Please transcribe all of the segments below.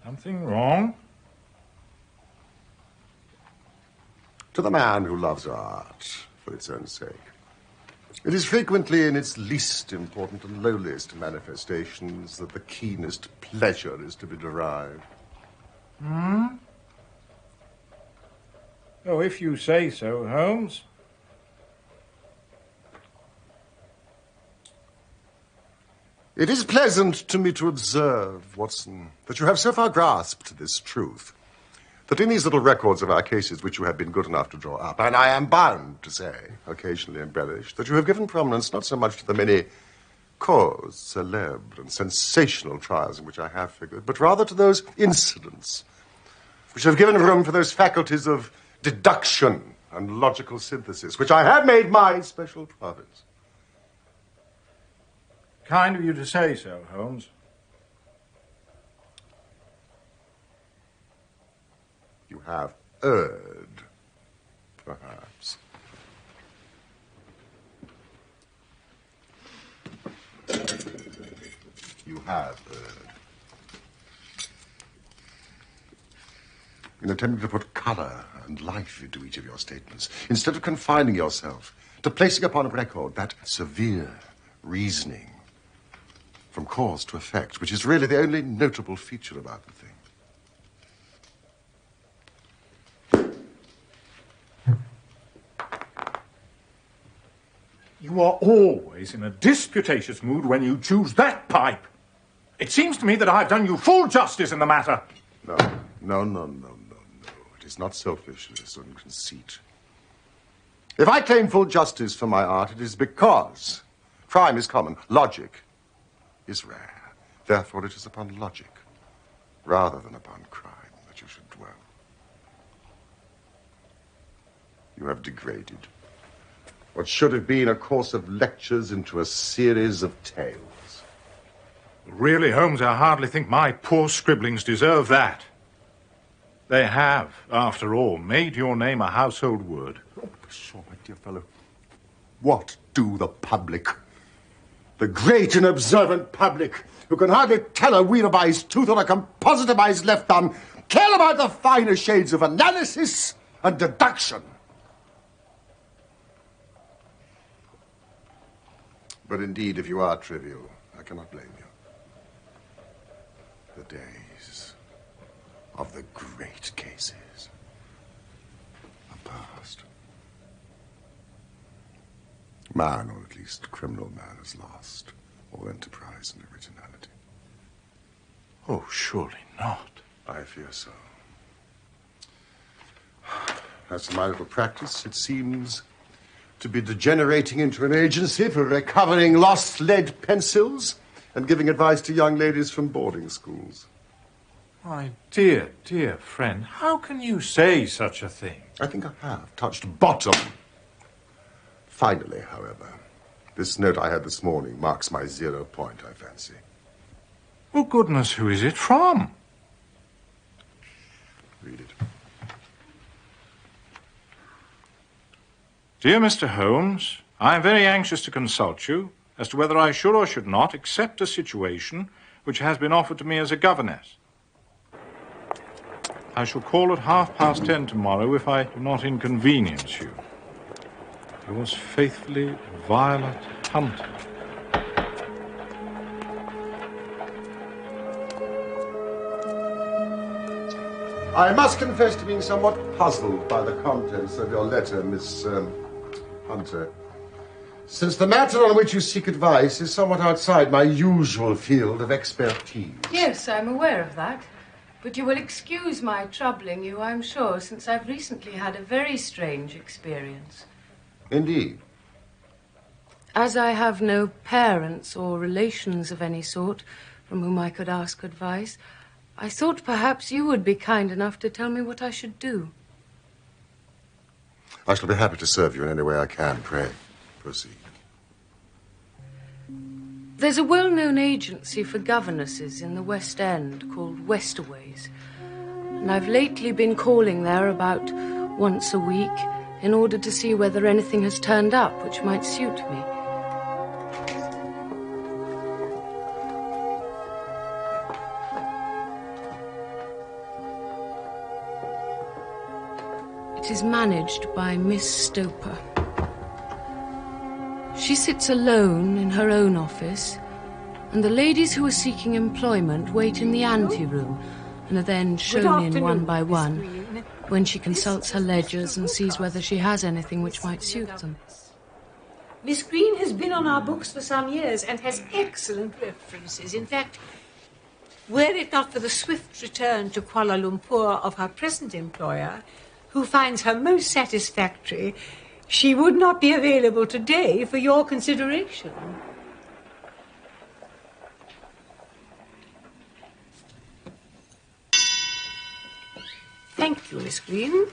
Something wrong? To the man who loves art for its own sake, it is frequently in its least important and lowliest manifestations that the keenest pleasure is to be derived. Hmm? Oh, if you say so, Holmes. It is pleasant to me to observe, Watson, that you have so far grasped this truth, that in these little records of our cases which you have been good enough to draw up, and I am bound to say, occasionally embellished, that you have given prominence not so much to the many cause célèbres and sensational trials in which I have figured, but rather to those incidents which have given room for those faculties of deduction and logical synthesis, which I have made my special province. Kind of you to say so, Holmes. You have erred, perhaps. You have erred. In attempting to put color and life into each of your statements, instead of confining yourself to placing upon record that severe reasoning from cause to effect, which is really the only notable feature about the thing. You are always in a disputatious mood when you choose that pipe. It seems to me that I've done you full justice in the matter. No. It is not selfishness or conceit. If I claim full justice for my art, it is because crime is common, logic is rare. Therefore, it is upon logic, rather than upon crime, that you should dwell. You have degraded what should have been a course of lectures into a series of tales. Really, Holmes, I hardly think my poor scribblings deserve that. They have, after all, made your name a household word. Oh, sure, my dear fellow. What do the public, the great and observant public, who can hardly tell a weeder by his tooth or a compositor by his left thumb, care about the finer shades of analysis and deduction? But indeed, if you are trivial, I cannot blame you. The days of the great cases are past. Man, or at least criminal man, has lost all enterprise and originality. Oh, surely not. I fear so. As to my little practice, it seems to be degenerating into an agency for recovering lost lead pencils and giving advice to young ladies from boarding schools. My dear, dear friend, how can you say such a thing? I think I have touched bottom. Finally, however, this note I had this morning marks my 0 point, I fancy. Well, goodness, who is it from? Read it. Dear Mr. Holmes, I am very anxious to consult you as to whether I should or should not accept a situation which has been offered to me as a governess. I shall call at 10:30 tomorrow if I do not inconvenience you. Yours faithfully, Violet Hunter. I must confess to being somewhat puzzled by the contents of your letter, Miss Hunter, since the matter on which you seek advice is somewhat outside my usual field of expertise. Yes, I'm aware of that. But you will excuse my troubling you, I'm sure, since I've recently had a very strange experience. Indeed. As I have no parents or relations of any sort from whom I could ask advice, I thought perhaps you would be kind enough to tell me what I should do. I shall be happy to serve you in any way I can. Pray, proceed. There's a well-known agency for governesses in the West End called Westerways, and I've lately been calling there about once a week in order to see whether anything has turned up which might suit me. It is managed by Miss Stoper. She sits alone in her own office, and the ladies who are seeking employment wait in the anteroom and are then shown in one by one when she consults her ledgers and sees whether she has anything which might suit them. Miss Green has been on our books for some years and has excellent references. In fact, were it not for the swift return to Kuala Lumpur of her present employer, who finds her most satisfactory, she would not be available today for your consideration. Thank you, Miss Green.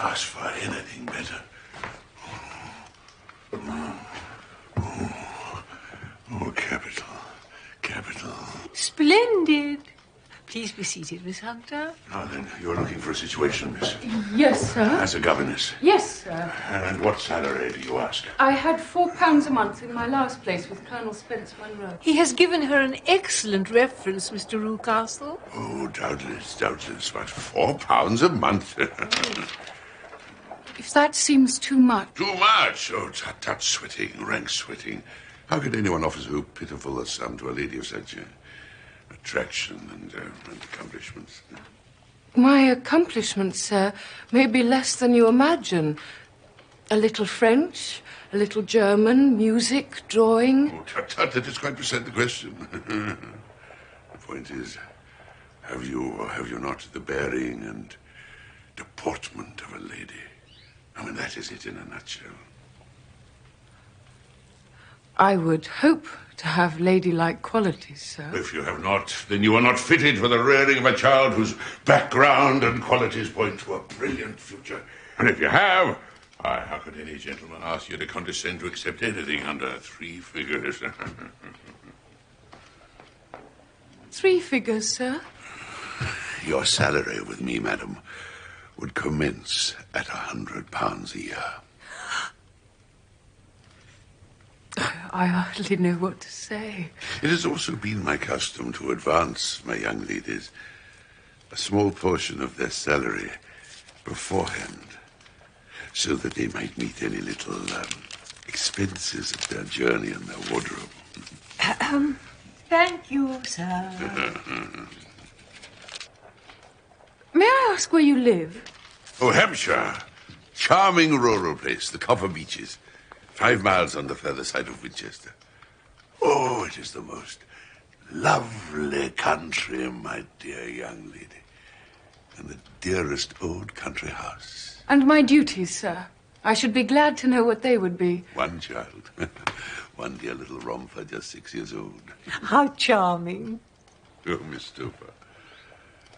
Ask for anything better. Oh, capital. Capital. Splendid. Please be seated, Miss Hunter. Now then, you're looking for a situation, miss. Yes, sir. As a governess. Yes, sir. And what salary do you ask? I had £4 a month in my last place with Colonel Spence Munro. He has given her an excellent reference, Mr. Rucastle. Oh, doubtless, doubtless. But £4 a month. If that seems too much... Too much? Oh, tut, sweating, rank sweating. How could anyone offer so pitiful a sum to a lady of such attraction and accomplishments? My accomplishments, sir, may be less than you imagine. A little French, a little German, music, drawing. Oh, tut, that is quite beside the question. The point is, have you or have you not the bearing and deportment of a lady? I mean, that is it in a nutshell. I would hope to have ladylike qualities, sir. If you have not, then you are not fitted for the rearing of a child whose background and qualities point to a brilliant future. And if you have, how could any gentleman ask you to condescend to accept anything under 3 figures? 3 figures, sir? Your salary with me, madam, would commence at £100 a year. I hardly know what to say. It has also been my custom to advance my young ladies a small portion of their salary beforehand, so that they might meet any little expenses of their journey and their wardrobe. Thank you, sir. May I ask where you live? Oh, Hampshire. Charming rural place, the Copper Beeches. 5 miles on the further side of Winchester. Oh, it is the most lovely country, my dear young lady. And the dearest old country house. And my duties, sir. I should be glad to know what they would be. 1 child. 1 dear little romper, just 6 years old. How charming. Oh, Miss Stoper.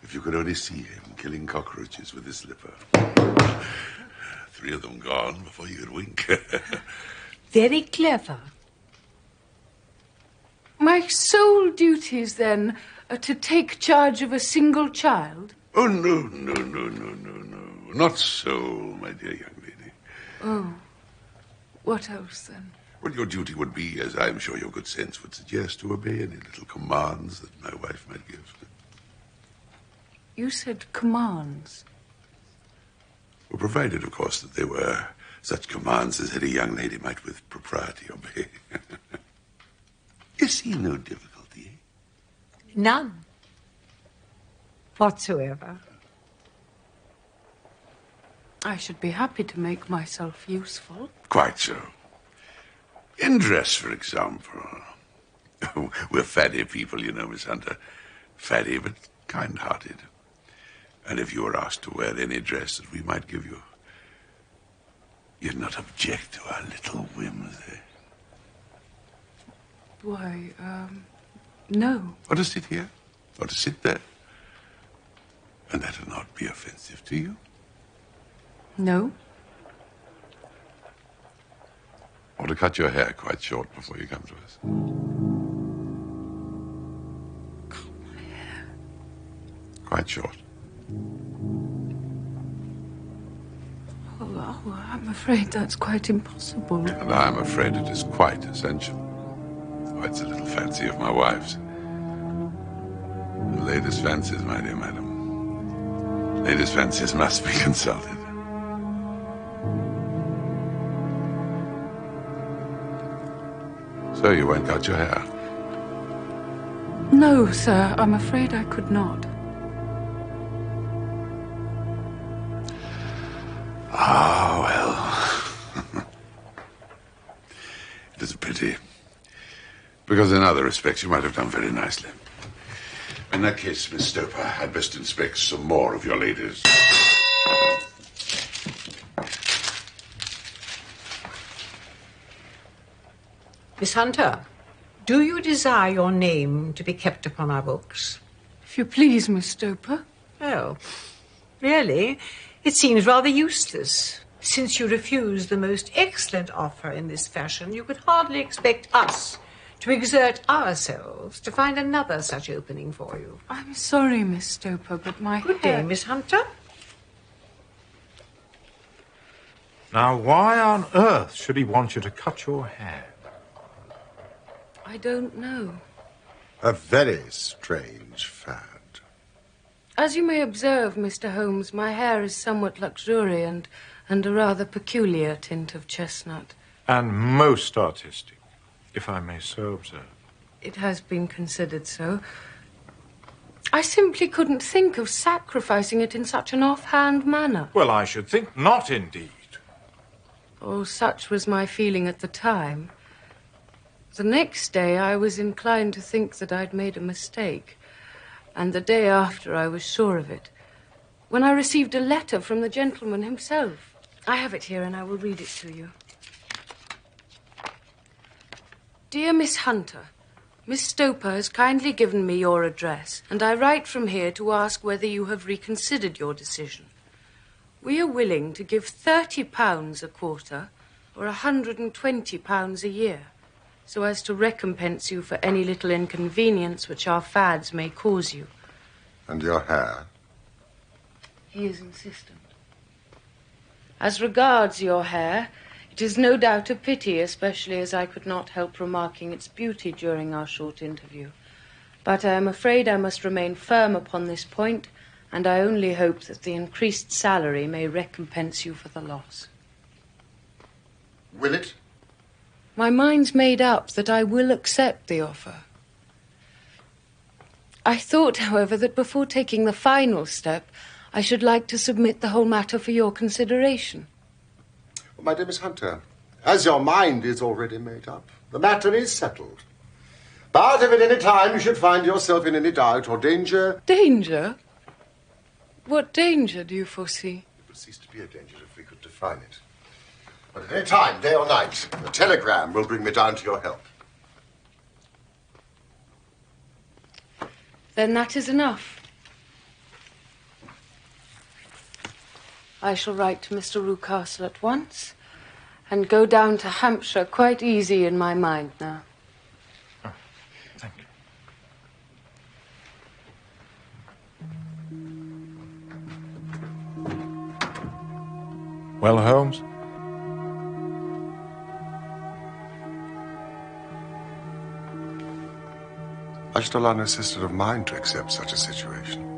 If you could only see him killing cockroaches with his slipper. 3 of them gone before you could wink. Very clever. My sole duties, then, are to take charge of a single child? Oh, no. Not so, my dear young lady. Oh. What else, then? Well, your duty would be, as I'm sure your good sense would suggest, to obey any little commands that my wife might give. You said commands. Well, provided, of course, that they were such commands as any young lady might with propriety obey. You see no difficulty? None. Whatsoever. I should be happy to make myself useful. Quite so. In dress, for example. We're fatty people, you know, Miss Hunter. Fatty, but kind-hearted. And if you were asked to wear any dress that we might give you, you'd not object to our little whims, eh? Why, no. Or to sit here, or to sit there. And that'll not be offensive to you. No. Or to cut your hair quite short before you come to us. Cut my hair. Quite short. Oh, I'm afraid that's quite impossible. And I'm afraid it is quite essential. Oh, it's a little fancy of my wife's. The latest fancies, my dear madam. Latest fancies must be consulted. So you won't cut your hair? No, sir, I'm afraid I could not. Ah, well. It is a pity. Because in other respects you might have done very nicely. In that case, Miss Stoper, I'd best inspect some more of your ladies. Miss Hunter, do you desire your name to be kept upon our books? If you please, Miss Stoper. Oh, really? It seems rather useless. Since you refused the most excellent offer in this fashion, you could hardly expect us to exert ourselves to find another such opening for you. I'm sorry, Miss Stoper, but my Good hair... day, Miss Hunter. Now, why on earth should he want you to cut your hair? I don't know. A very strange fad. As you may observe, Mr. Holmes, my hair is somewhat luxuriant and a rather peculiar tint of chestnut. And most artistic, if I may so observe. It has been considered so. I simply couldn't think of sacrificing it in such an offhand manner. Well, I should think not, indeed. Oh, such was my feeling at the time. The next day, I was inclined to think that I'd made a mistake. And the day after, I was sure of it. When I received a letter from the gentleman himself. I have it here, and I will read it to you. Dear Miss Hunter, Miss Stoper has kindly given me your address, and I write from here to ask whether you have reconsidered your decision. We are willing to give £30 a quarter, or £120 a year, so as to recompense you for any little inconvenience which our fads may cause you. And your hair? He is insistent. As regards your hair, it is no doubt a pity, especially as I could not help remarking its beauty during our short interview. But I am afraid I must remain firm upon this point, and I only hope that the increased salary may recompense you for the loss. Will it? My mind's made up that I will accept the offer. I thought, however, that before taking the final step, I should like to submit the whole matter for your consideration. Well, my dear Miss Hunter, as your mind is already made up, the matter is settled. But if at any time you should find yourself in any doubt or danger... Danger? What danger do you foresee? It would cease to be a danger if we could define it. But at any time, day or night, a telegram will bring me down to your help. Then that is enough. I shall write to Mr. Rucastle at once and go down to Hampshire quite easy in my mind now. Oh, thank you. Well, Holmes? I should allow no sister of mine to accept such a situation.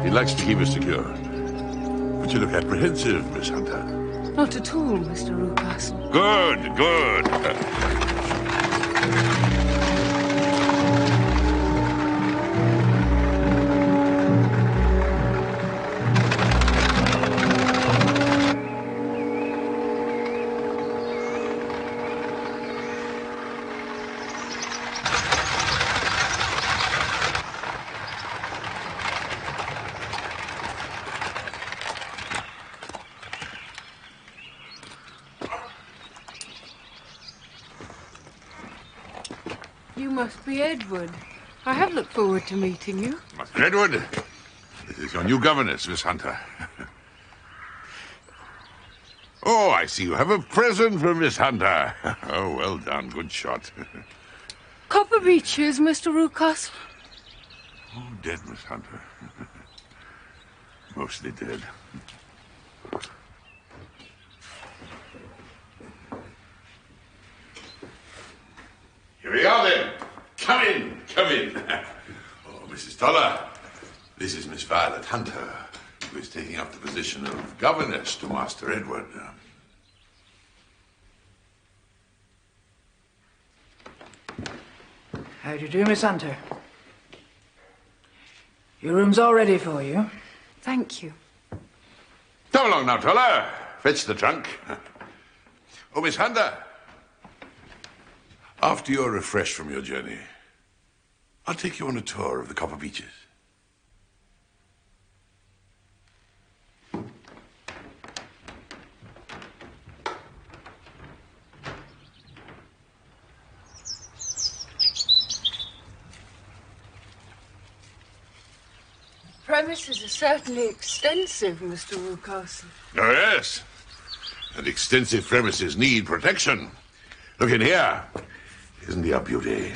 He likes to keep us secure. But you look apprehensive, Miss Hunter. Not at all, Mr. Rucastle. Good, good. You must be Edward. I have looked forward to meeting you. Master Edward, this is your new governess, Miss Hunter. Oh, I see you have a present for Miss Hunter. Oh, well done. Good shot. Copper Beeches, Mr. Rucastle. Oh, dead, Miss Hunter. Mostly dead. Here we are, then. Come in, come in. Oh, Mrs. Toller, this is Miss Violet Hunter, who is taking up the position of governess to Master Edward. How do you do, Miss Hunter? Your room's all ready for you. Thank you. Come along now, Toller. Fetch the trunk. Oh, Miss Hunter. After you're refreshed from your journey, I'll take you on a tour of the Copper Beeches. Premises are certainly extensive, Mr. Rucastle. Oh, yes. And extensive premises need protection. Look in here. Isn't he a beauty?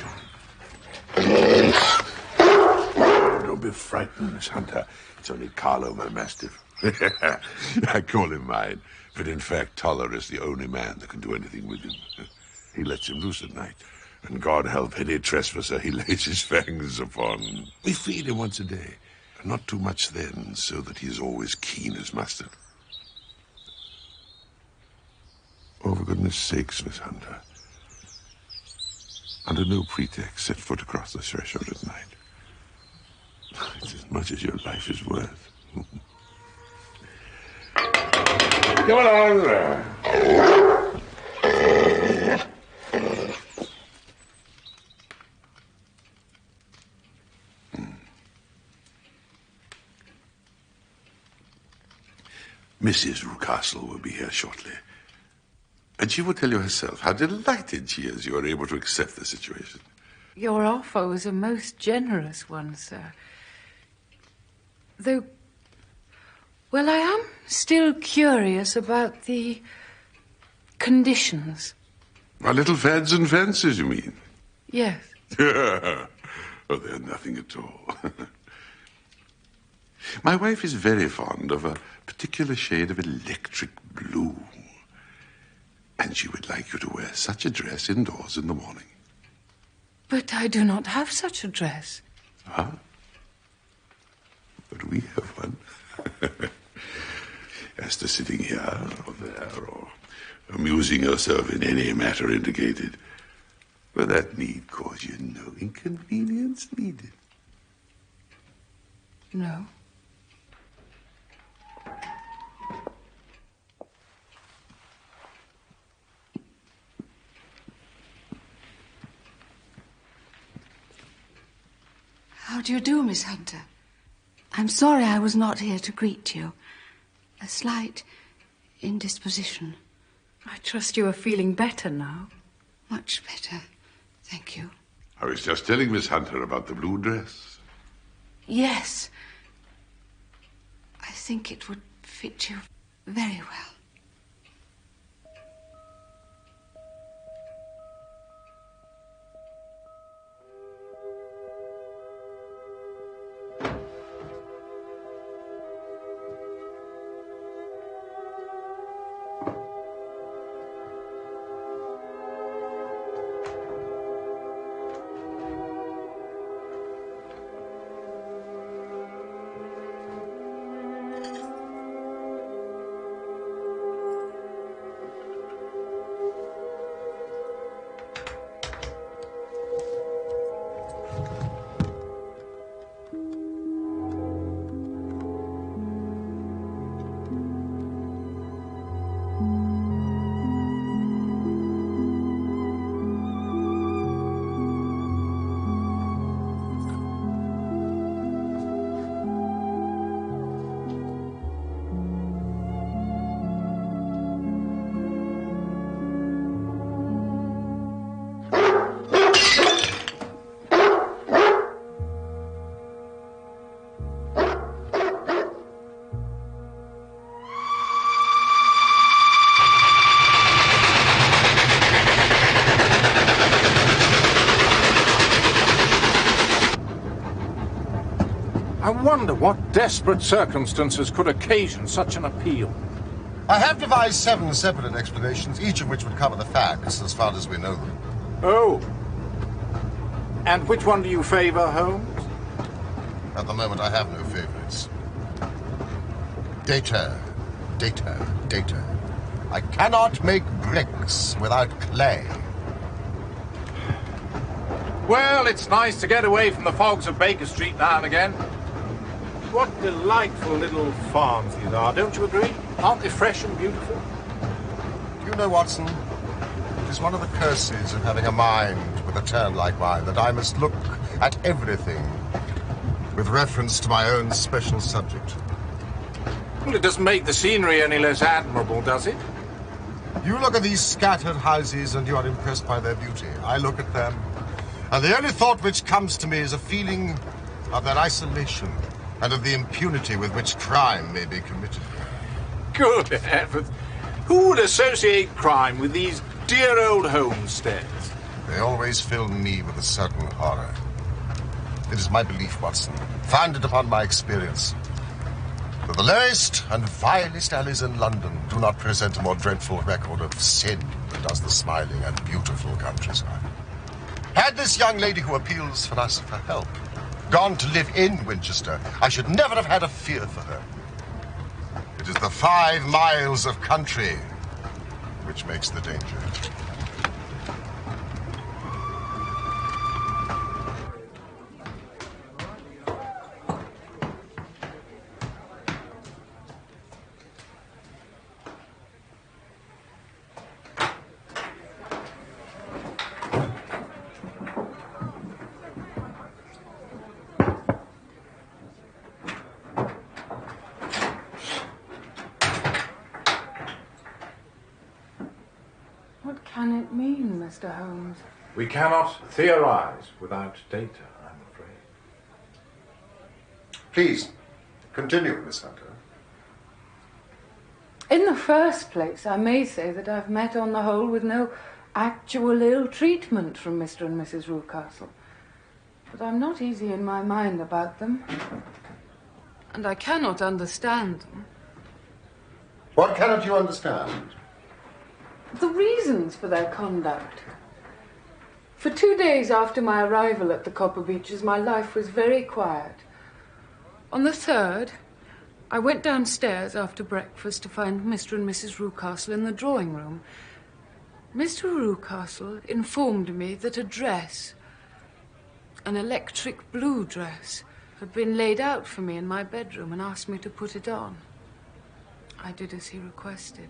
Don't be frightened, Miss Hunter. It's only Carlo, my mastiff. I call him mine. But in fact, Toller is the only man that can do anything with him. He lets him loose at night. And God help any trespasser he lays his fangs upon. We feed him once a day. Not too much then, so that he is always keen as mustard. Oh, for goodness sakes, Miss Hunter. Under no pretext, set foot across the threshold at night. It's as much as your life is worth. Come along. Mrs. Rucastle will be here shortly. And she will tell you herself how delighted she is you are able to accept the situation. Your offer was a most generous one, sir. Though, well, I am still curious about the conditions. Our little fads and fancies, you mean? Yes. Oh, they're nothing at all. My wife is very fond of a particular shade of electric blue. And she would like you to wear such a dress indoors in the morning. But I do not have such a dress. Huh? But we have one. As to sitting here or there or amusing yourself in any matter indicated, well, that need cause you no inconvenience needed. No. How do you do, Miss Hunter? I'm sorry I was not here to greet you. A slight indisposition. I trust you are feeling better now. Much better, thank you. I was just telling Miss Hunter about the blue dress. Yes. I think it would fit you very well. I wonder what desperate circumstances could occasion such an appeal. I have devised 7 separate explanations, each of which would cover the facts as far as we know them. Oh. And which one do you favor, Holmes? At the moment, I have no favorites. Data. I cannot make bricks without clay. Well, it's nice to get away from the fogs of Baker Street now and again. What delightful little farms these are, don't you agree? Aren't they fresh and beautiful? Do you know, Watson, it is one of the curses of having a mind with a turn like mine that I must look at everything with reference to my own special subject. Well, it doesn't make the scenery any less admirable, does it? You look at these scattered houses and you are impressed by their beauty. I look at them, and the only thought which comes to me is a feeling of their isolation and of the impunity with which crime may be committed. Good heavens. Who would associate crime with these dear old homesteads? They always fill me with a certain horror. It is my belief, Watson, founded upon my experience, that the lowest and vilest alleys in London do not present a more dreadful record of sin than does the smiling and beautiful countryside. Had this young lady who appeals for us for help gone to live in Winchester, I should never have had a fear for her. It is the 5 miles of country which makes the danger. What can it mean, Mr. Holmes? We cannot theorize without data, I'm afraid. Please, continue, Miss Hunter. In the first place, I may say that I've met on the whole with no actual ill treatment from Mr. and Mrs. Rucastle. But I'm not easy in my mind about them. And I cannot understand them. What cannot you understand? The reasons for their conduct. For 2 days after my arrival at the Copper Beeches, my life was very quiet. On the 3rd, I went downstairs after breakfast to find Mr. and Mrs. Rucastle in the drawing room. Mr. Rucastle informed me that a dress, an electric blue dress, had been laid out for me in my bedroom and asked me to put it on. I did as he requested.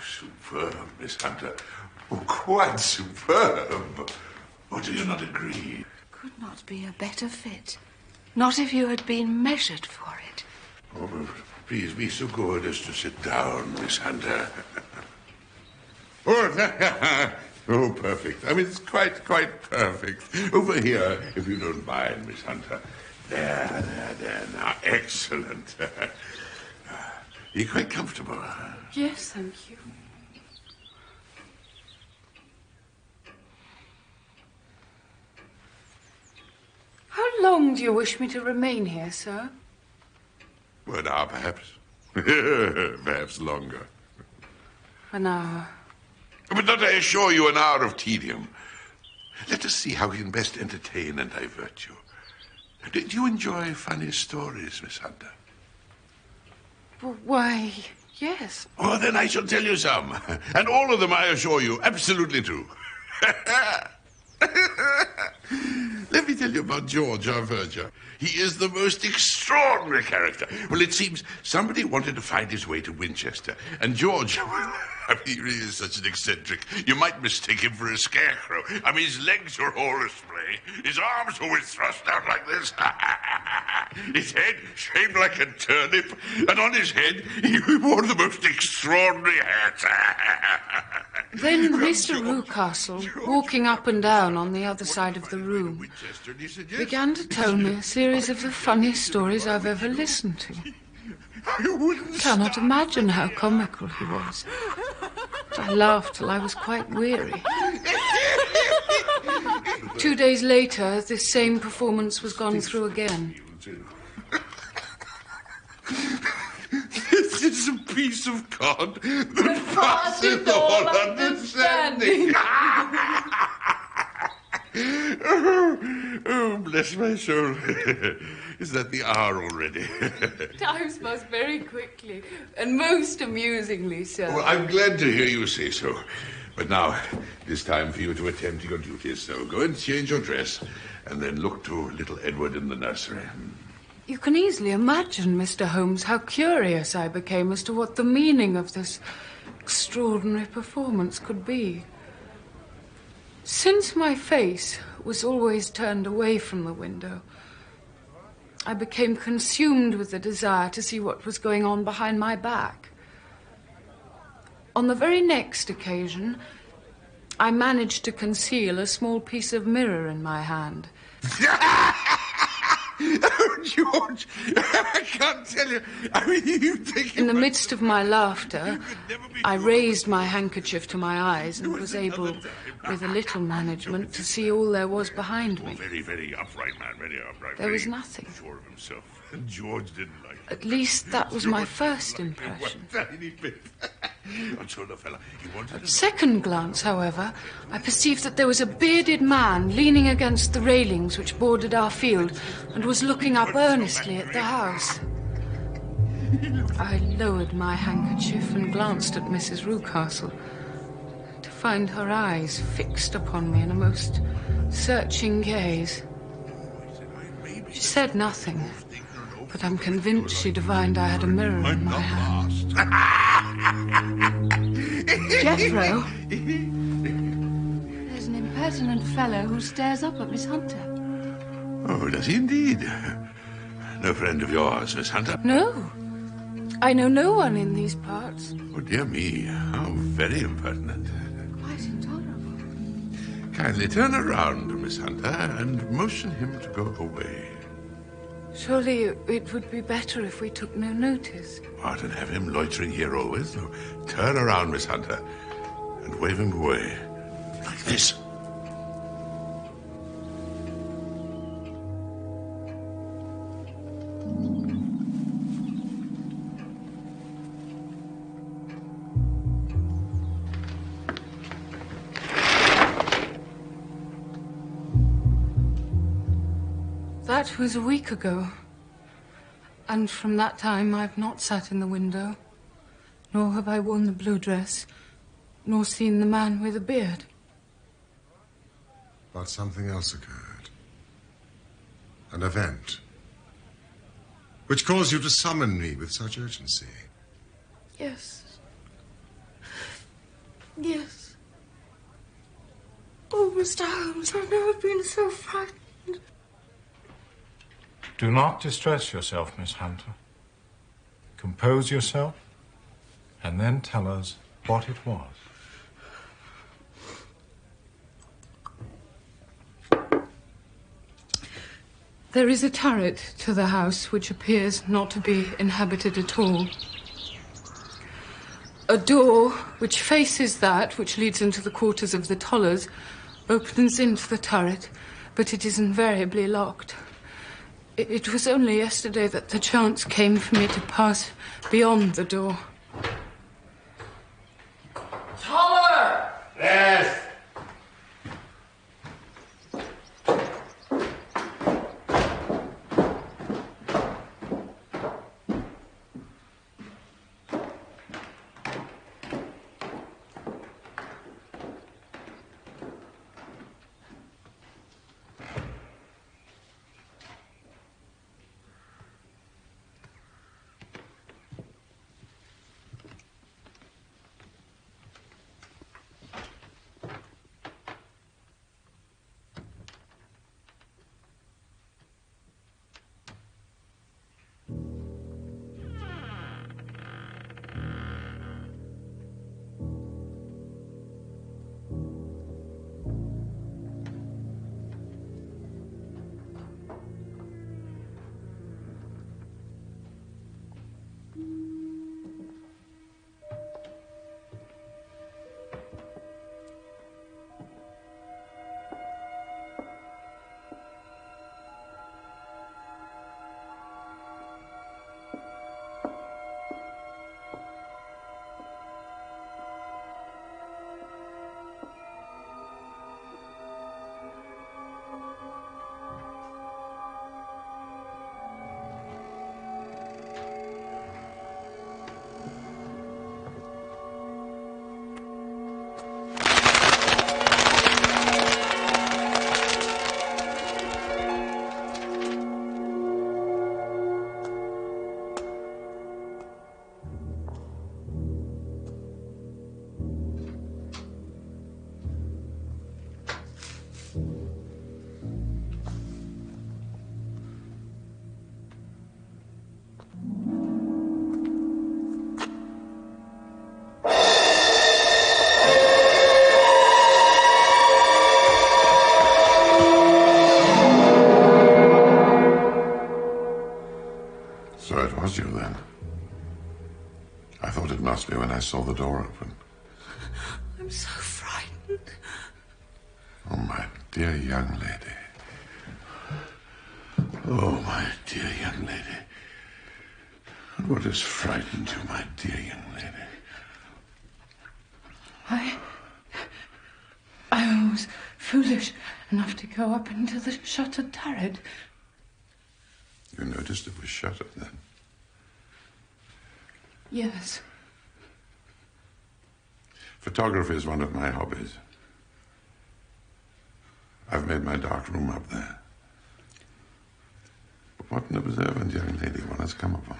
Superb, Miss Hunter. Oh, quite superb. Or do you not agree? Could not be a better fit. Not if you had been measured for it. Oh, please be so good as to sit down, Miss Hunter. Oh, perfect. I mean, it's quite perfect. Over here, if you don't mind, Miss Hunter. There. Now, excellent. You're quite comfortable. Yes, thank you. How long do you wish me to remain here, sir? Well, an hour, perhaps. Perhaps longer. An hour. But not, I assure you, an hour of tedium. Let us see how we can best entertain and divert you. Do you enjoy funny stories, Miss Hunter? Why, yes. Oh, then I shall tell you some. And all of them, I assure you, absolutely true. Let me tell you about George, our verger. He is the most extraordinary character. Well, it seems somebody wanted to find his way to Winchester. And George, well, I mean, he really is such an eccentric. You might mistake him for a scarecrow. I mean, his legs are all asplay. His arms always thrust out like this. His head shaped like a turnip. And on his head, he wore the most extraordinary hats. Then Mr. Rucastle, walking up and down on the other side of the room, began to tell me a series of the funniest stories I've ever listened to. I cannot imagine how comical he was. I laughed till I was quite weary. 2 days later, this same performance was gone through again. This is a piece of cod that passeth all understanding. Oh, bless my soul. Is that the hour already? Time's passed very quickly, and most amusingly so. Well, I'm glad to hear you say so. But now, it is time for you to attend to your duties, so go and change your dress, and then look to little Edward in the nursery. You can easily imagine, Mr. Holmes, how curious I became as to what the meaning of this extraordinary performance could be. Since my face was always turned away from the window, I became consumed with the desire to see what was going on behind my back. On the very next occasion, I managed to conceal a small piece of mirror in my hand. Oh, George, I can't tell you. I mean, you think... In the midst of my laughter, I raised my handkerchief to my eyes and was able, with a little management, to see all there was behind me. Very, very upright man, very upright. There was nothing. Sure of himself. George didn't like it. At least that was my first impression. Tiny bit. I told the fella he wanted At to... second glance, however, I perceived that there was a bearded man leaning against the railings which bordered our field and was looking up earnestly at the house. I lowered my handkerchief and glanced at Mrs. Rucastle, to find her eyes fixed upon me in a most searching gaze. She said nothing, but I'm convinced she divined I had a mirror in my hand. Jethro? There's an impertinent fellow who stares up at Miss Hunter. Oh, does he indeed? No friend of yours, Miss Hunter? No. I know no one in these parts. Oh, dear me. How very impertinent. Quite intolerable. Kindly turn around, Miss Hunter, and motion him to go away. Surely it would be better if we took no notice. What, and have him loitering here always? No, turn around, Miss Hunter, and wave him away. Like this. That was a week ago. And from that time, I've not sat in the window, nor have I worn the blue dress, nor seen the man with a beard. But something else occurred. An event. Which caused you to summon me with such urgency. Yes. Yes. Oh, Mr. Holmes, I've never been so frightened. Do not distress yourself, Miss Hunter. Compose yourself, and then tell us what it was. There is a turret to the house which appears not to be inhabited at all. A door which faces that which leads into the quarters of the Tollers opens into the turret, but it is invariably locked. It was only yesterday that the chance came for me to pass beyond the door. Toller! Yes! I thought it must be when I saw the door open. I'm so frightened. Oh, my dear young lady. Oh, my dear young lady. What has frightened you, my dear young lady? I was foolish enough to go up into the shuttered turret. You noticed it was shuttered then? Yes. Photography is one of my hobbies. I've made my dark room up there. But what an observant young lady one has come upon.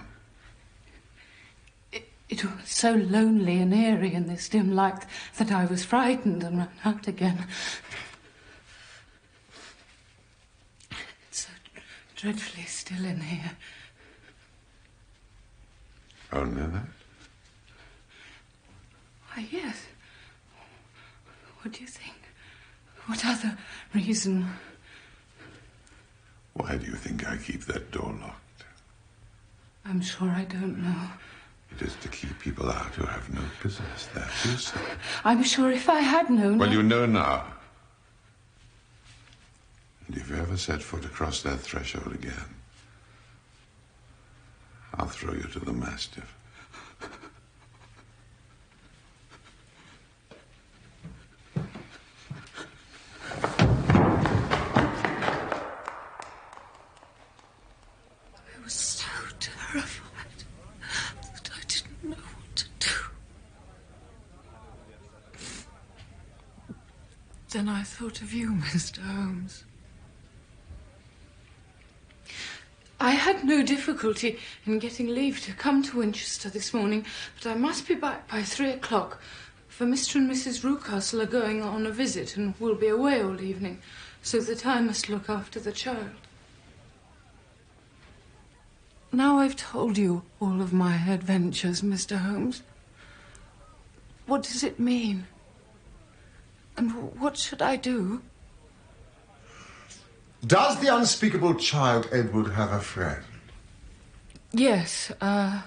It was so lonely and eerie in this dim light that I was frightened and ran out again. It's so dreadfully still in here. Only that? Why, yes. What do you think? What other reason? Why do you think I keep that door locked? I'm sure I don't know. It is to keep people out who have no business there, you see. I'm sure if I had known... Well, you know now. And if you ever set foot across that threshold again, I'll throw you to the mastiff. I was so terrified that I didn't know what to do. Then I thought of you, Mr. Holmes. I had no difficulty in getting leave to come to Winchester this morning, but I must be back by 3 o'clock, for Mr. and Mrs. Rucastle are going on a visit and will be away all evening, so that I must look after the child. Now I've told you all of my adventures, Mr. Holmes. What does it mean? And what should I do? Does the unspeakable child Edward have a friend? Yes, an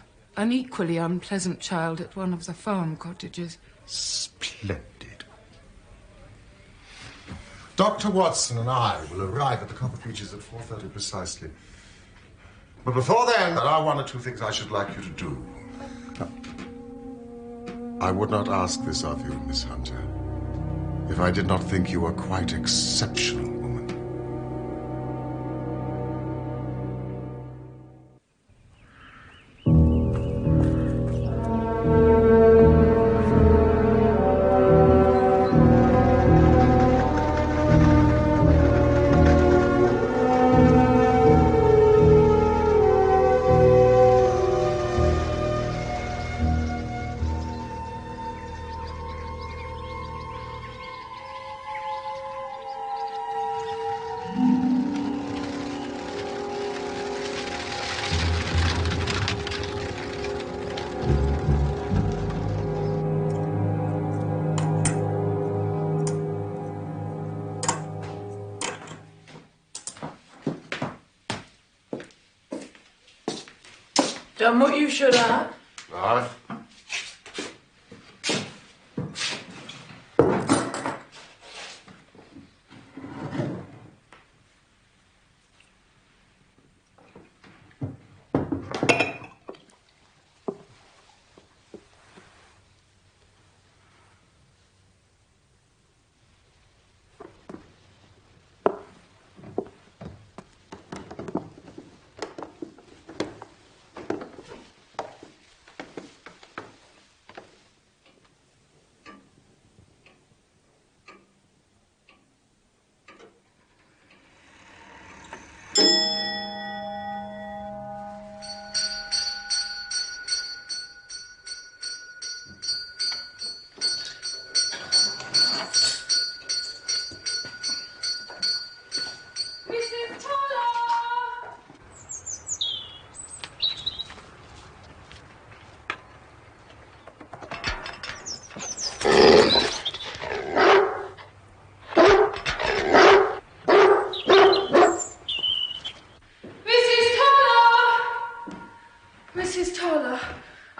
equally unpleasant child at one of the farm cottages. Splendid. Dr. Watson and I will arrive at the Copper Beeches at 4:30 precisely. But before then, there are one or two things I should like you to do. I would not ask this of you, Miss Hunter, if I did not think you were quite exceptional. Done what you should have. Right.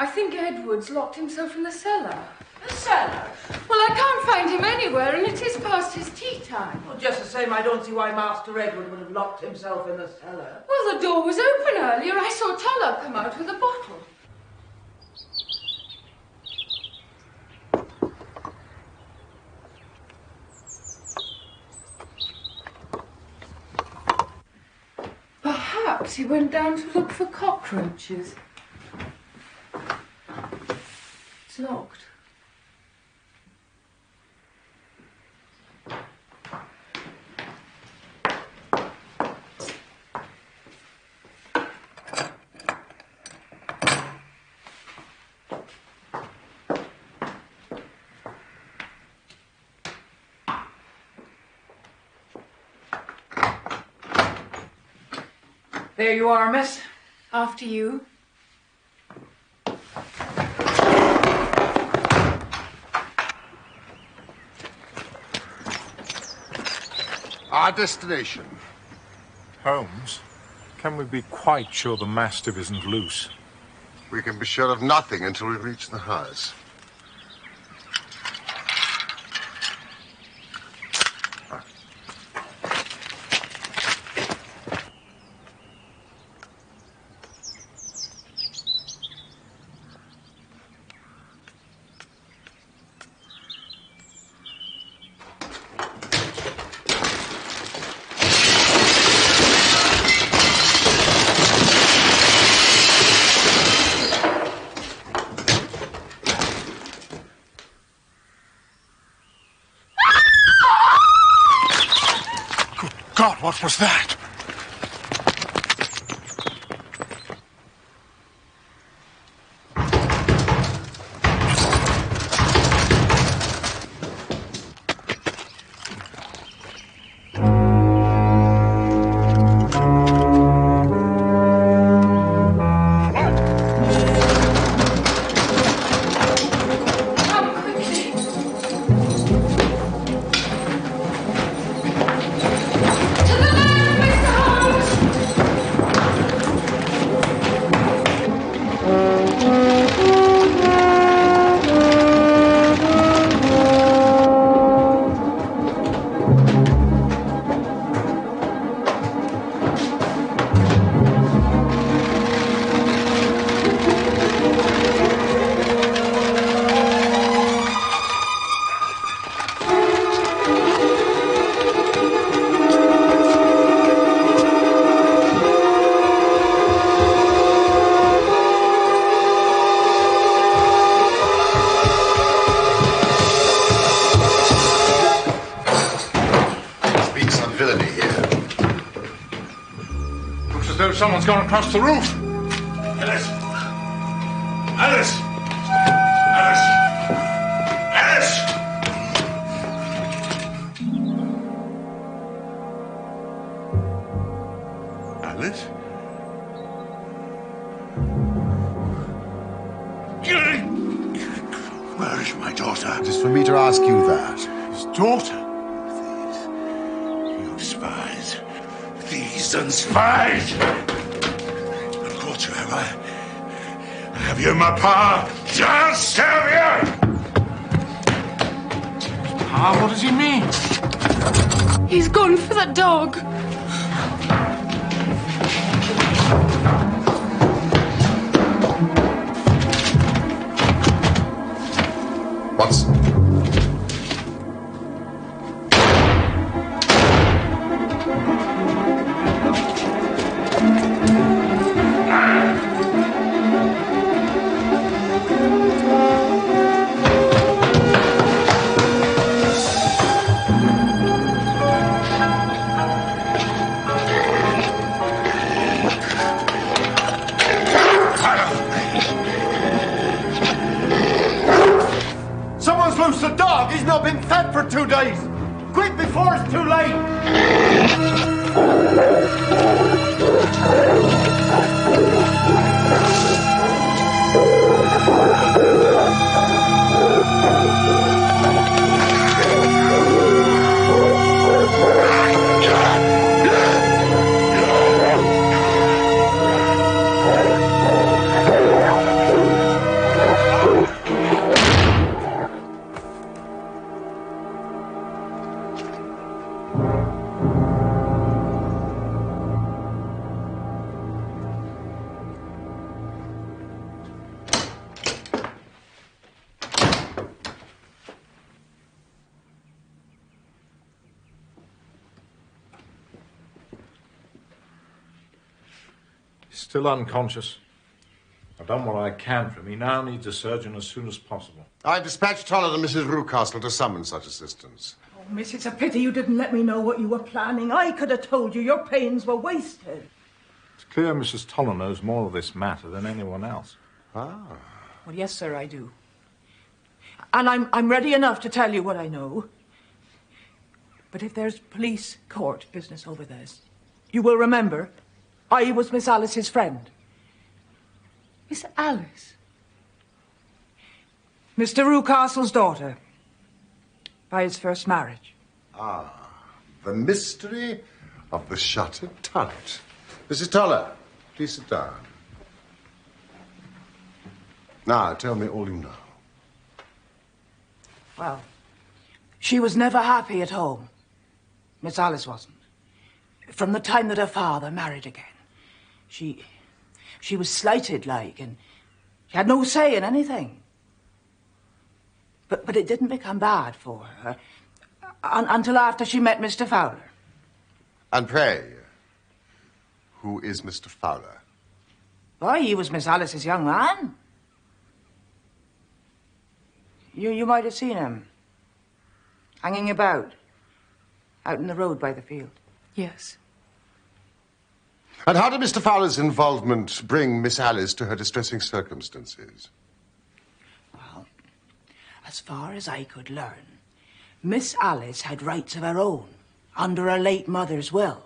I think Edwards locked himself in the cellar. The cellar? Well, I can't find him anywhere, and it is past his tea time. Well, just the same, I don't see why Master Edward would have locked himself in the cellar. Well, the door was open earlier. I saw Toller come out with a bottle. Perhaps he went down to look for cockroaches. It's locked. There you are, miss. After you. Our destination. Holmes, can we be quite sure the mastiff isn't loose? We can be sure of nothing until we reach the house. God, what was that? Someone's gone across the roof. Alice! Alice! Alice! Alice! Alice? Where is my daughter? It is for me to ask you that. His daughter? You spies. Thieves and spies! I've caught you, have I? I have you in my power. Just serve you! What does he mean? He's gone for that dog. Watson. Loose the dog! He's not been fed for 2 days! Quick before it's too late! still unconscious. I've done what I can for him. He now needs a surgeon as soon as possible. I've dispatched Toller and Mrs. Rucastle to summon such assistance. Oh, miss, it's a pity you didn't let me know what you were planning. I could have told you your pains were wasted. It's clear Mrs. Toller knows more of this matter than anyone else. Ah. Well, yes, sir, I do. And I'm ready enough to tell you what I know. But if there's police court business over this, you will remember I was Miss Alice's friend. Miss Alice? Mr. Rucastle's daughter. By his first marriage. Ah, the mystery of the shuttered turret. Mrs. Toller, please sit down. Now, tell me all you know. Well, she was never happy at home. Miss Alice wasn't. From the time that her father married again. She was slighted, like, and she had no say in anything. But it didn't become bad for her until after she met Mr. Fowler. And pray, who is Mr. Fowler? Why, he was Miss Alice's young man. You might have seen him. Hanging about. Out in the road by the field. Yes. And how did Mr. Fowler's involvement bring Miss Alice to her distressing circumstances? Well, as far as I could learn, Miss Alice had rights of her own under her late mother's will.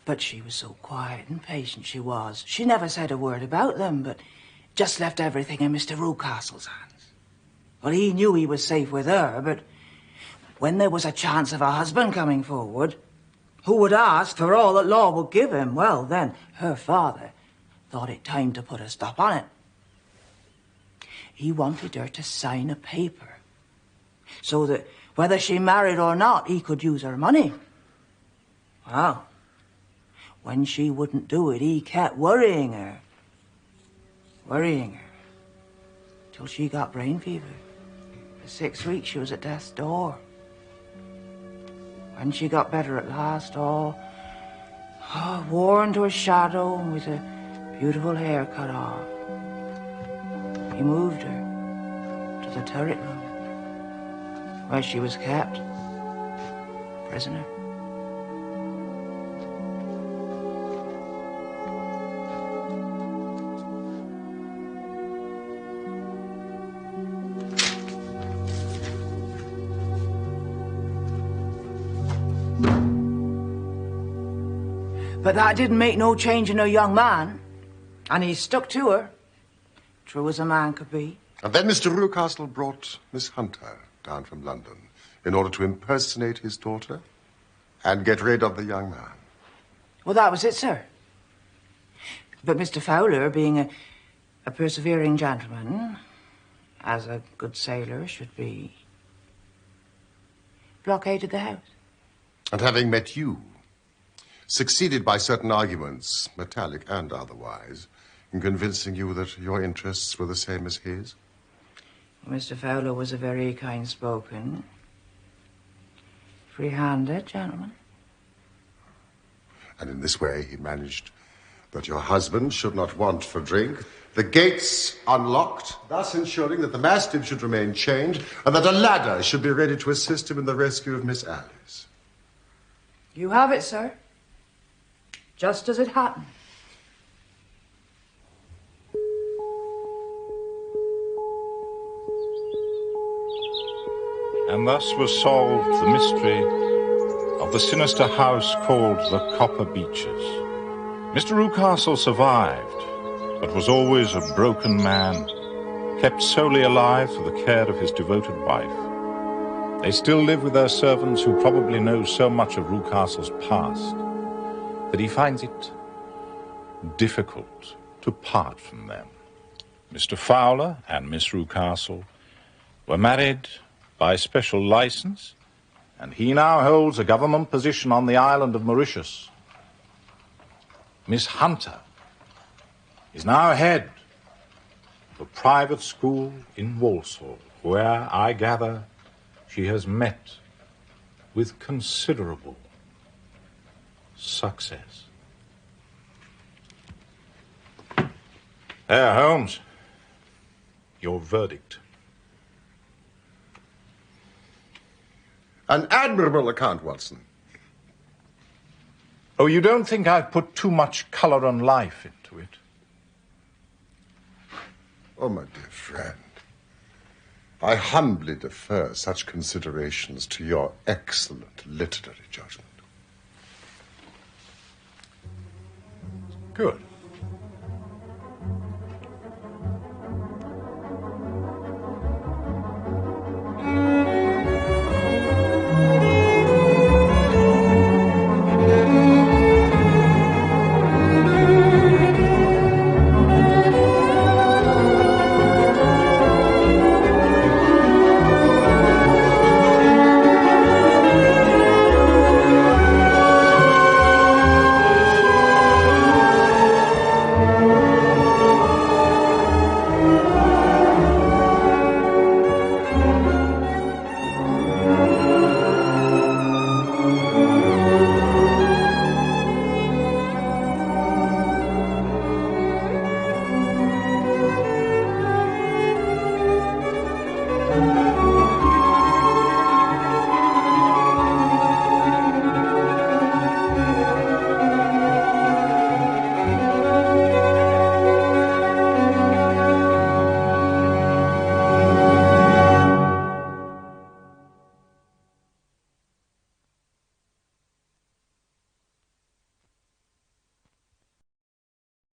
But she was so quiet and patient, she was. She never said a word about them, but just left everything in Mr. Rucastle's hands. Well, he knew he was safe with her, but when there was a chance of a husband coming forward, who would ask for all that law would give him, well, then her father thought it time to put a stop on it. He wanted her to sign a paper so that whether she married or not, he could use her money. Well, when she wouldn't do it, he kept worrying her, till she got brain fever. For 6 weeks, she was at death's door. When she got better at last, worn to a shadow and with a beautiful hair cut off, he moved her to the turret room, where she was kept, prisoner. But that didn't make no change in her young man. And he stuck to her. True as a man could be. And then Mr. Rucastle brought Miss Hunter down from London in order to impersonate his daughter and get rid of the young man. Well, that was it, sir. But Mr. Fowler, being a persevering gentleman, as a good sailor should be, blockaded the house. And having met you, succeeded by certain arguments, metallic and otherwise, in convincing you that your interests were the same as his? Mr. Fowler was a very kind-spoken, free-handed gentleman. And in this way he managed that your husband should not want for drink, the gates unlocked, thus ensuring that the mastiff should remain chained, and that a ladder should be ready to assist him in the rescue of Miss Alice. You have it, sir. Just as it happened. And thus was solved the mystery of the sinister house called the Copper Beeches. Mr. Rucastle survived, but was always a broken man, kept solely alive for the care of his devoted wife. They still live with their servants, who probably know so much of Rucastle's past that he finds it difficult to part from them. Mr. Fowler and Miss Rucastle were married by special license, and he now holds a government position on the island of Mauritius. Miss Hunter is now head of a private school in Walsall, where, I gather, she has met with considerable success. There, Holmes. Your verdict. An admirable account, Watson. Oh, you don't think I've put too much color and life into it? Oh, my dear friend, I humbly defer such considerations to your excellent literary judgment. Good.